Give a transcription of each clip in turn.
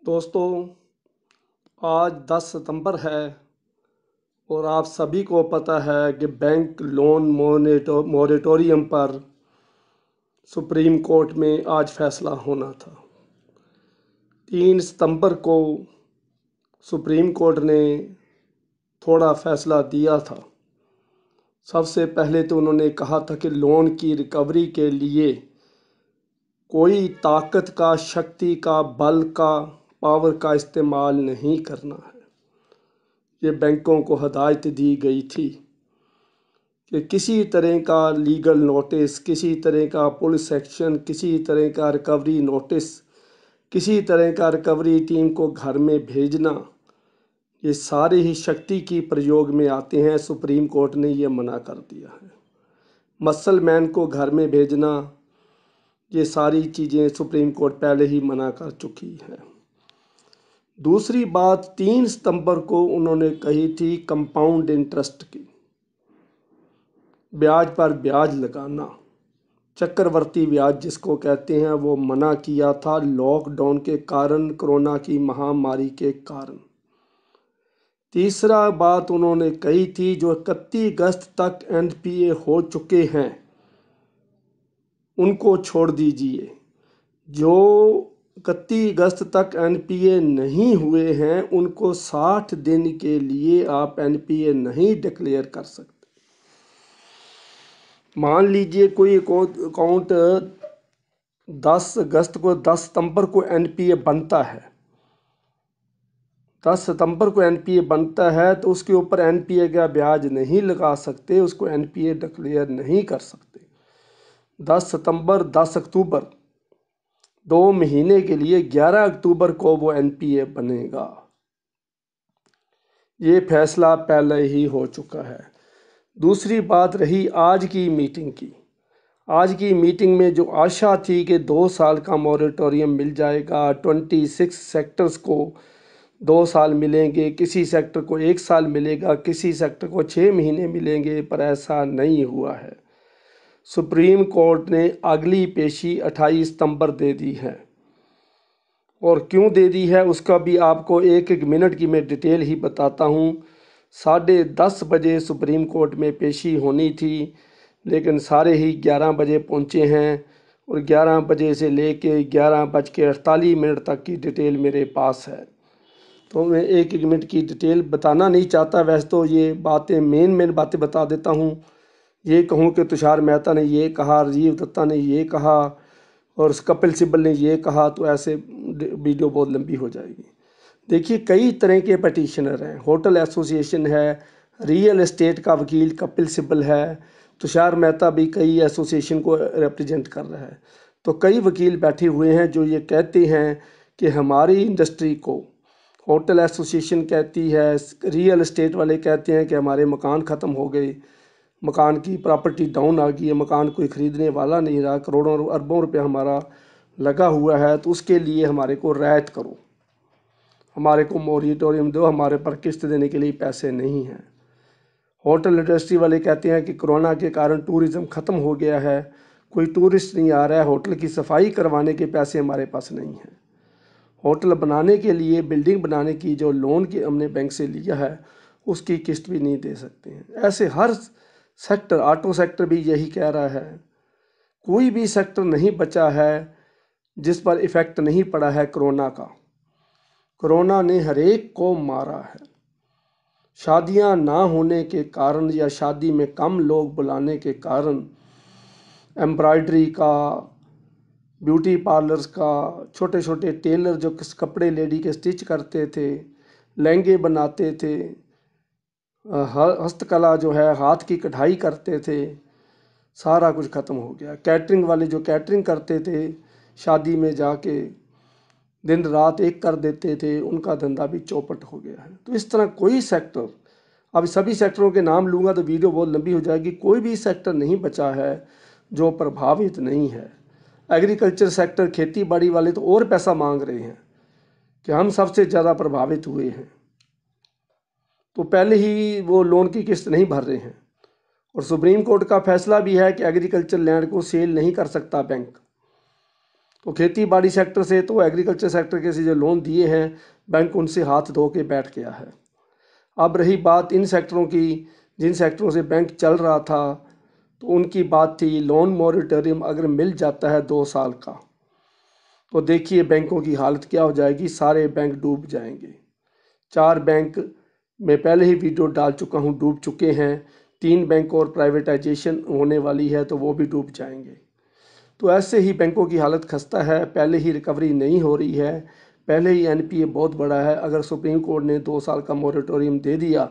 दोस्तों, आज 10 सितंबर है और आप सभी को पता है कि बैंक लोन मॉरेटोरियम पर सुप्रीम कोर्ट में आज फैसला होना था। 3 सितंबर को सुप्रीम कोर्ट ने थोड़ा फैसला दिया था। सबसे पहले तो उन्होंने कहा था कि लोन की रिकवरी के लिए कोई ताकत का, शक्ति का, बल का, पावर का इस्तेमाल नहीं करना है। ये बैंकों को हदायत दी गई थी कि किसी तरह का लीगल नोटिस, किसी तरह का पुलिस एक्शन, किसी तरह का रिकवरी नोटिस, किसी तरह का रिकवरी टीम को घर में भेजना, ये सारे ही शक्ति की प्रयोग में आते हैं। सुप्रीम कोर्ट ने ये मना कर दिया है। मसल मैन को घर में भेजना, ये सारी चीज़ें सुप्रीम कोर्ट पहले ही मना कर चुकी है। दूसरी बात 3 सितंबर को उन्होंने कही थी कंपाउंड इंटरेस्ट की, ब्याज पर ब्याज लगाना, चक्रवर्ती ब्याज जिसको कहते हैं, वो मना किया था लॉकडाउन के कारण, कोरोना की महामारी के कारण। तीसरा बात उन्होंने कही थी जो 31 अगस्त तक एनपीए हो चुके हैं उनको छोड़ दीजिए। जो 31 अगस्त तक एनपीए नहीं हुए हैं उनको 60 दिन के लिए आप एनपीए नहीं डिक्लेयर कर सकते। मान लीजिए कोई अकाउंट 10 अगस्त को 10 सितंबर को एनपीए बनता है, 10 सितंबर को एनपीए बनता है तो उसके ऊपर एनपीए का ब्याज नहीं लगा सकते, उसको एनपीए डिक्लेयर नहीं कर सकते। 10 सितंबर 10 अक्टूबर 2 महीने के लिए 11 अक्टूबर को वो एनपीए बनेगा। ये फैसला पहले ही हो चुका है। दूसरी बात रही आज की मीटिंग की। आज की मीटिंग में जो आशा थी कि 2 साल का मॉरेटोरियम मिल जाएगा, 26 सेक्टर्स को 2 साल मिलेंगे, किसी सेक्टर को 1 साल मिलेगा, किसी सेक्टर को 6 महीने मिलेंगे, पर ऐसा नहीं हुआ है। सुप्रीम कोर्ट ने अगली पेशी 28 सितंबर दे दी है और क्यों दे दी है उसका भी आपको एक एक मिनट की मैं डिटेल ही बताता हूँ। 10:30 बजे सुप्रीम कोर्ट में पेशी होनी थी, लेकिन सारे ही 11 बजे पहुँचे हैं और 11 बजे से लेके 11:48 तक की डिटेल मेरे पास है। तो मैं एक एक मिनट की डिटेल बताना नहीं चाहता। वैसे तो ये बातें मेन बातें बता देता हूँ। ये कहूँ कि तुषार मेहता ने ये कहा, राजीव दत्ता ने ये कहा और कपिल सिब्बल ने ये कहा, तो ऐसे वीडियो बहुत लंबी हो जाएगी। देखिए, कई तरह के पटिशनर हैं। होटल एसोसिएशन है, रियल एस्टेट का वकील कपिल सिब्बल है, तुषार मेहता भी कई एसोसिएशन को रिप्रेजेंट कर रहा है। तो कई वकील बैठे हुए हैं जो ये कहते हैं कि हमारी इंडस्ट्री को, होटल एसोसिएशन कहती है, रियल एस्टेट वाले कहते हैं कि हमारे मकान ख़त्म हो गए, मकान की प्रॉपर्टी डाउन आ गई है, मकान कोई ख़रीदने वाला नहीं रहा, करोड़ों अरबों रुपया हमारा लगा हुआ है, तो उसके लिए हमारे को रियायत करो, हमारे को मॉरेटोरियम दो, हमारे पर किस्त देने के लिए पैसे नहीं हैं। होटल इंडस्ट्री वाले कहते हैं कि कोरोना के कारण टूरिज़्म ख़त्म हो गया है, कोई टूरिस्ट नहीं आ रहा है, होटल की सफाई करवाने के पैसे हमारे पास नहीं हैं। होटल बनाने के लिए, बिल्डिंग बनाने की जो लोन की हमने बैंक से लिया है उसकी किस्त भी नहीं दे सकते हैं। ऐसे हर सेक्टर, ऑटो सेक्टर भी यही कह रहा है। कोई भी सेक्टर नहीं बचा है जिस पर इफ़ेक्ट नहीं पड़ा है कोरोना का। कोरोना ने हर एक को मारा है। शादियां ना होने के कारण या शादी में कम लोग बुलाने के कारण एम्ब्रॉयडरी का, ब्यूटी पार्लर्स का, छोटे छोटे टेलर जो कपड़े लेडी के स्टिच करते थे, लहंगे बनाते थे, हस्तकला जो है हाथ की कढ़ाई करते थे, सारा कुछ ख़त्म हो गया। कैटरिंग वाले जो कैटरिंग करते थे, शादी में जाके दिन रात एक कर देते थे, उनका धंधा भी चौपट हो गया है। तो इस तरह कोई सेक्टर, अब सभी सेक्टरों के नाम लूँगा तो वीडियो बहुत लंबी हो जाएगी, कोई भी सेक्टर नहीं बचा है जो प्रभावित नहीं है। एग्रीकल्चर सेक्टर, खेती बाड़ी वाले तो और पैसा मांग रहे हैं कि हम सबसे ज़्यादा प्रभावित हुए हैं, तो पहले ही वो लोन की किस्त नहीं भर रहे हैं। और सुप्रीम कोर्ट का फैसला भी है कि एग्रीकल्चर लैंड को सेल नहीं कर सकता बैंक। तो खेती बाड़ी सेक्टर से तो एग्रीकल्चर सेक्टर के से जो लोन दिए हैं बैंक उनसे हाथ धो के बैठ गया है। अब रही बात इन सेक्टरों की जिन सेक्टरों से बैंक चल रहा था, तो उनकी बात थी लोन मॉरिटोरियम अगर मिल जाता है 2 साल का, तो देखिए बैंकों की हालत क्या हो जाएगी, सारे बैंक डूब जाएंगे। 4 बैंक मैं पहले ही वीडियो डाल चुका हूँ, डूब चुके हैं। 3 बैंक और प्राइवेटाइजेशन होने वाली है, तो वो भी डूब जाएंगे। तो ऐसे ही बैंकों की हालत खस्ता है, पहले ही रिकवरी नहीं हो रही है, पहले ही एनपीए बहुत बड़ा है। अगर सुप्रीम कोर्ट ने 2 साल का मॉरेटोरियम दे दिया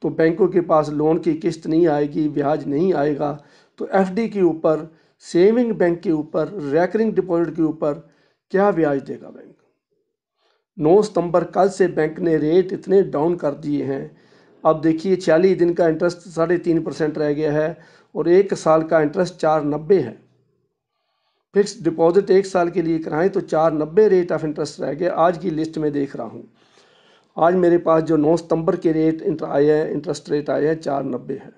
तो बैंकों के पास लोन की किस्त नहीं आएगी, ब्याज नहीं आएगा, तो एफडी के ऊपर, सेविंग बैंक के ऊपर, रैकरिंग डिपॉजिट के ऊपर क्या ब्याज देगा बैंक। 9 सितंबर कल से बैंक ने रेट इतने डाउन कर दिए हैं। अब देखिए 40 दिन का इंटरेस्ट 3.5% रह गया है और 1 साल का इंटरेस्ट 4.90 है। फिक्स डिपॉजिट 1 साल के लिए कराएं तो 4.90 रेट ऑफ इंटरेस्ट रह गया। आज की लिस्ट में देख रहा हूँ, आज मेरे पास जो 9 सितंबर के रेट आए हैं, इंटरेस्ट रेट आए हैं 4.90 है।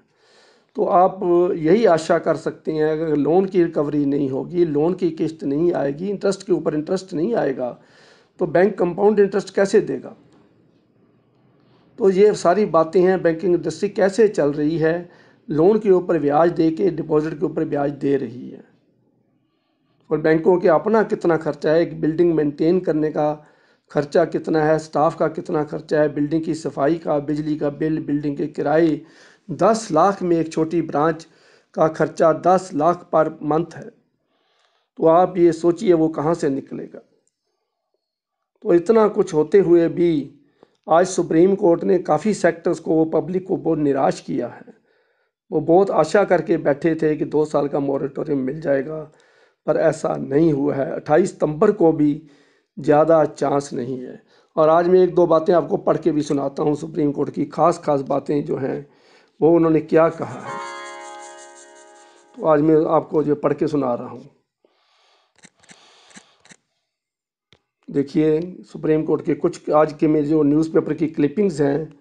तो आप यही आशा कर सकते हैं, अगर लोन की रिकवरी नहीं होगी, लोन की किस्त नहीं आएगी, इंटरेस्ट के ऊपर इंटरेस्ट नहीं आएगा, तो बैंक कंपाउंड इंटरेस्ट कैसे देगा। तो ये सारी बातें हैं, बैंकिंग इंडस्ट्री कैसे चल रही है, लोन के ऊपर ब्याज दे के डिपॉजिट के ऊपर ब्याज दे रही है। और बैंकों के अपना कितना खर्चा है, एक बिल्डिंग मेंटेन करने का खर्चा कितना है, स्टाफ का कितना खर्चा है, बिल्डिंग की सफाई का, बिजली का बिल, बिल्डिंग के किराए। 10 लाख में एक छोटी ब्रांच का खर्चा 10 लाख पर मंथ है। तो आप ये सोचिए वो कहाँ से निकलेगा। तो इतना कुछ होते हुए भी आज सुप्रीम कोर्ट ने काफ़ी सेक्टर्स को, पब्लिक को बहुत निराश किया है। वो बहुत आशा करके बैठे थे कि 2 साल का मॉरेटोरियम मिल जाएगा, पर ऐसा नहीं हुआ है। 28 सितंबर को भी ज़्यादा चांस नहीं है। और आज मैं 1-2 बातें आपको पढ़ के भी सुनाता हूँ, सुप्रीम कोर्ट की खास बातें जो हैं वो उन्होंने क्या कहा है। तो आज मैं आपको जो पढ़ के सुना रहा हूँ, देखिए सुप्रीम कोर्ट के कुछ आज के मेरे जो न्यूज़पेपर की क्लिपिंग्स हैं,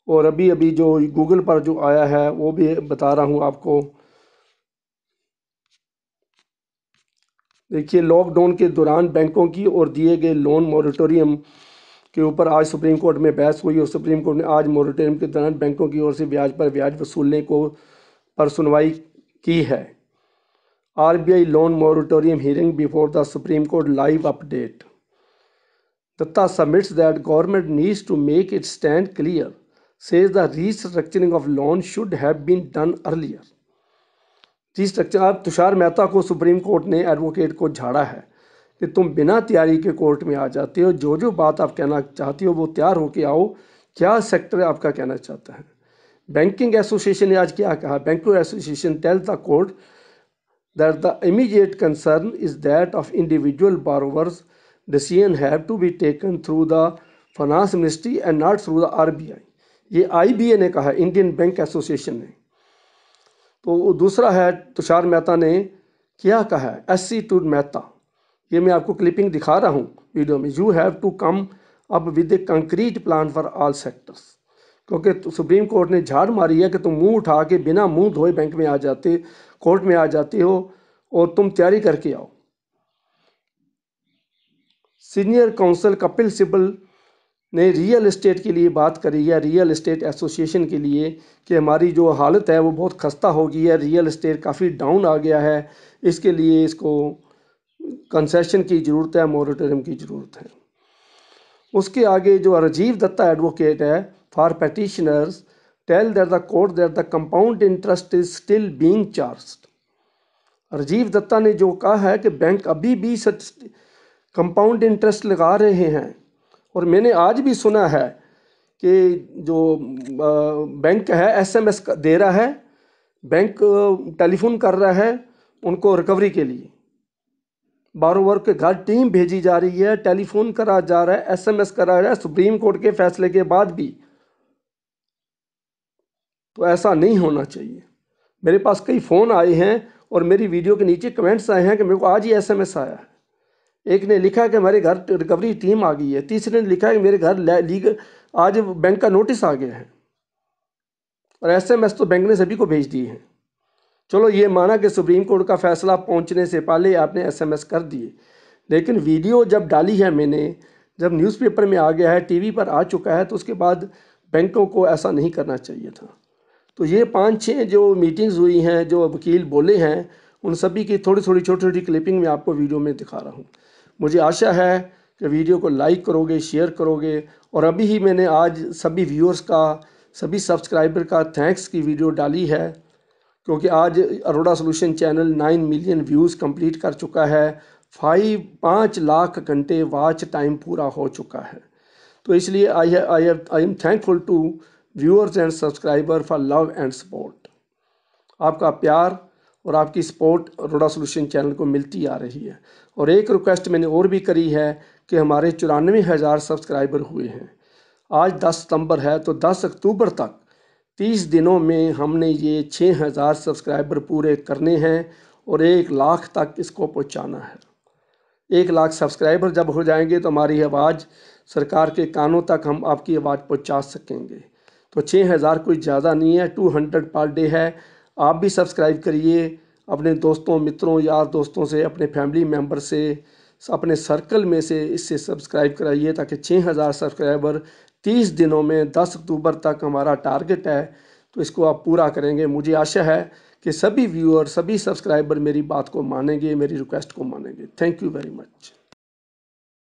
और अभी अभी जो गूगल पर जो आया है वो भी बता रहा हूँ आपको। देखिए लॉकडाउन के दौरान बैंकों की और दिए गए लोन मॉरेटोरियम के ऊपर आज सुप्रीम कोर्ट में बहस हुई, और सुप्रीम कोर्ट ने आज मॉरेटोरियम के दौरान बैंकों की ओर से ब्याज पर ब्याज वसूलने को पर सुनवाई की है। RBI loan moratorium hearing before the supreme court live update. Datta submits that government needs to make its stand clear, says the restructuring of loans should have been done earlier. Restructure, अब तुषार मेहता को supreme court ने, advocate को झाड़ा है कि तुम बिना तैयारी के कोर्ट में आ जाते हो, जो जो बात आप कहना चाहती हो वो तैयार होके आओ, क्या सेक्टर आपका कहना चाहता है। बैंकिंग एसोसिएशन ने आज क्या कहा, banking association tell the court that the immediate concern is that of individual borrowers decision have to be taken through the finance ministry and not through the RBI। ये IBA ने कहा, Indian bank association ने। तो दूसरा है तुषार मेहता ने क्या कहा है, SC टू मेहता, ये मैं आपको क्लिपिंग दिखा रहा हूँ वीडियो में। You have to come up with a concrete plan for all sectors. क्योंकि सुप्रीम कोर्ट ने झाड़ मारी है कि तुम मुंह उठा के बिना मुंह धोए बैंक में आ जाते, कोर्ट में आ जाते हो, और तुम तैयारी करके आओ। सीनियर काउंसिल कपिल सिब्बल ने रियल एस्टेट के लिए बात करी है, रियल एस्टेट एसोसिएशन के लिए, कि हमारी जो हालत है वो बहुत खस्ता हो गई है, रियल एस्टेट काफ़ी डाउन आ गया है, इसके लिए इसको कंसेशन की ज़रूरत है, मॉरेटोरियम की ज़रूरत है। उसके आगे जो राजीव दत्ता एडवोकेट है for petitioners tell that the court that the compound interest is still being charged. Rajiv Dutta ने जो कहा है कि बैंक अभी भी कंपाउंड इंटरेस्ट लगा रहे हैं, और मैंने आज भी सुना है कि जो बैंक है SMS दे रहा है, बैंक टेलीफोन कर रहा है उनको रिकवरी के लिए, बारोवर के घर टीम भेजी जा रही है, टेलीफोन करा जा रहा है, SMS करा जा रहा है, सुप्रीम कोर्ट के फैसले के बाद भी। तो ऐसा नहीं होना चाहिए। मेरे पास कई फ़ोन आए हैं और मेरी वीडियो के नीचे कमेंट्स आए हैं कि मेरे को आज ही SMS आया है। एक ने लिखा कि मेरे घर रिकवरी टीम आ गई है, तीसरे ने लिखा है कि मेरे घर लीगल आज बैंक का नोटिस आ गया है, और SMS तो बैंक ने सभी को भेज दिए हैं। चलो ये माना कि सुप्रीम कोर्ट का फैसला पहुंचने से पहले आपने SMS कर दिए, लेकिन वीडियो जब डाली है मैंने, जब न्यूज़पेपर में आ गया है, टीवी पर आ चुका है, तो उसके बाद बैंकों को ऐसा नहीं करना चाहिए था। तो ये 5-6 जो मीटिंग्स हुई हैं, जो वकील बोले हैं, उन सभी की थोड़ी थोड़ी छोटी छोटी क्लिपिंग मैं आपको वीडियो में दिखा रहा हूँ। मुझे आशा है कि वीडियो को लाइक करोगे, शेयर करोगे। और अभी ही मैंने आज सभी व्यूअर्स का, सभी सब्सक्राइबर का थैंक्स की वीडियो डाली है, क्योंकि आज Arora solution channel 9 million views complete कर चुका है। 5 लाख घंटे वॉच टाइम पूरा हो चुका है। तो इसलिए I am thankful to viewers and subscriber for love and support. आपका प्यार और आपकी सपोर्ट अरोड़ा सोल्यूशन चैनल को मिलती आ रही है। और एक रिक्वेस्ट मैंने और भी करी है कि हमारे 94,000 सब्सक्राइबर हुए हैं। आज 10 सितंबर है, तो 10 अक्टूबर तक 30 दिनों में हमने ये 6,000 सब्सक्राइबर पूरे करने हैं और 1 लाख तक इसको पहुंचाना है। 1 लाख सब्सक्राइबर जब हो जाएंगे तो हमारी आवाज़ सरकार के कानों तक हम आपकी आवाज़ पहुंचा सकेंगे। तो 6,000 कोई ज़्यादा नहीं है, 200 पर डे है। आप भी सब्सक्राइब करिए, अपने दोस्तों, मित्रों, यार दोस्तों से, अपने फैमिली मेम्बर से, अपने सर्कल में से इससे सब्सक्राइब कराइए, ताकि 6,000 सब्सक्राइबर 30 दिनों में 10 अक्टूबर तक हमारा टारगेट है, तो इसको आप पूरा करेंगे। मुझे आशा है कि सभी व्यूअर, सभी सब्सक्राइबर मेरी बात को मानेंगे, मेरी रिक्वेस्ट को मानेंगे। Thank you very much.